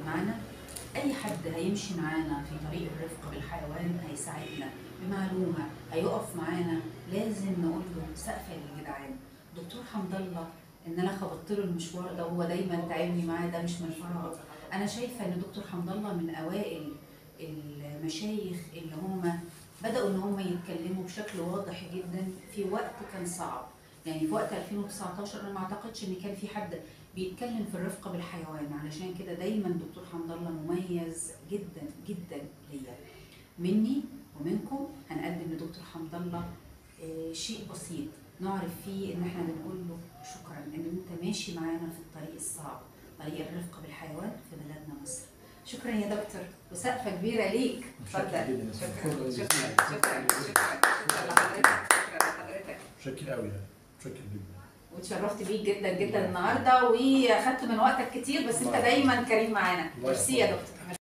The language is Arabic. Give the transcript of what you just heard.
معانا. اي حد هيمشي معانا في طريق الرفق بالحيوان هيساعدنا بمعلومه، هيقف معانا، لازم نقول له سقف يا جدعان. دكتور حمد الله ان انا خبطت له المشوار ده وهو دايما تعبني معاه، ده مش من فراغ. انا شايفه ان دكتور حمد الله من اوائل المشايخ اللي هم بداوا ان هم يتكلموا بشكل واضح جدا في وقت كان صعب. يعني في وقت 2019 انا ما اعتقدش ان كان في حد بيتكلم في الرفقه بالحيوان، علشان كده دايما دكتور حمد الله مميز جدا جدا ليا. مني ومنكم هنقدم لدكتور حمد الله شيء بسيط نعرف فيه ان احنا بنقول له شكرا ان انت ماشي معانا في الطريق الصعب، طريق الرفقه بالحيوان في بلدنا مصر. شكرا يا دكتور، وسقفه كبيره ليك. اتفضل. شكرا لحضرتك. متشكر قوي يعني، متشكر جدا. واتشرفت بيك جدا جدا النهارده، واخدت من وقتك كتير، بس انت دايما كريم معانا. ميرسي يا دكتور.